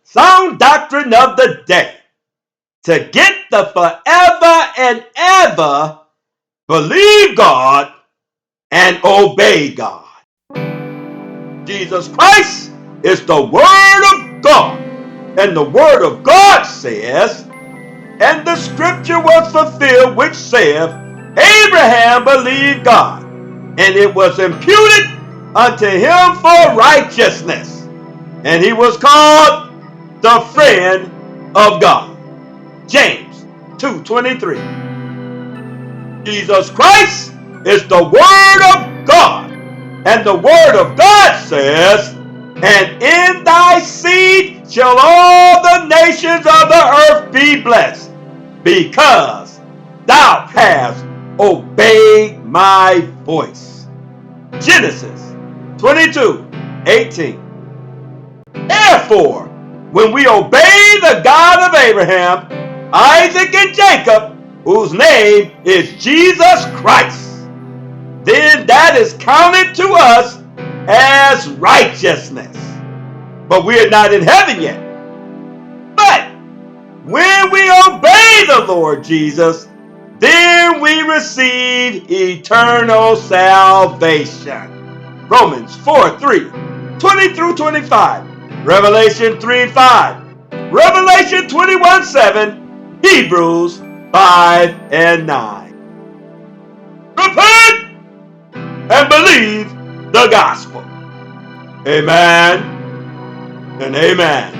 sound doctrine of the day to get the forever and ever believe God and obey God. Jesus Christ is the Word of God, and the Word of God says, and the scripture was fulfilled which saith, Abraham believed God, and it was imputed unto him for righteousness, and he was called the friend of God. James 2:23. Jesus Christ is the Word of God, and the Word of God says, and in thy seed shall all the nations of the earth be blessed, because thou hast obeyed my voice. Genesis 22:18. Therefore, when we obey the God of Abraham, Isaac, and Jacob, whose name is Jesus Christ, then that is counted to us as righteousness. But we are not in heaven yet. But when we obey the Lord Jesus, then we receive eternal salvation. Romans 4:3, 20 through 25. Revelation 3:5. Revelation 21:7. Hebrews 5:9. Repent and believe the gospel. Amen and amen.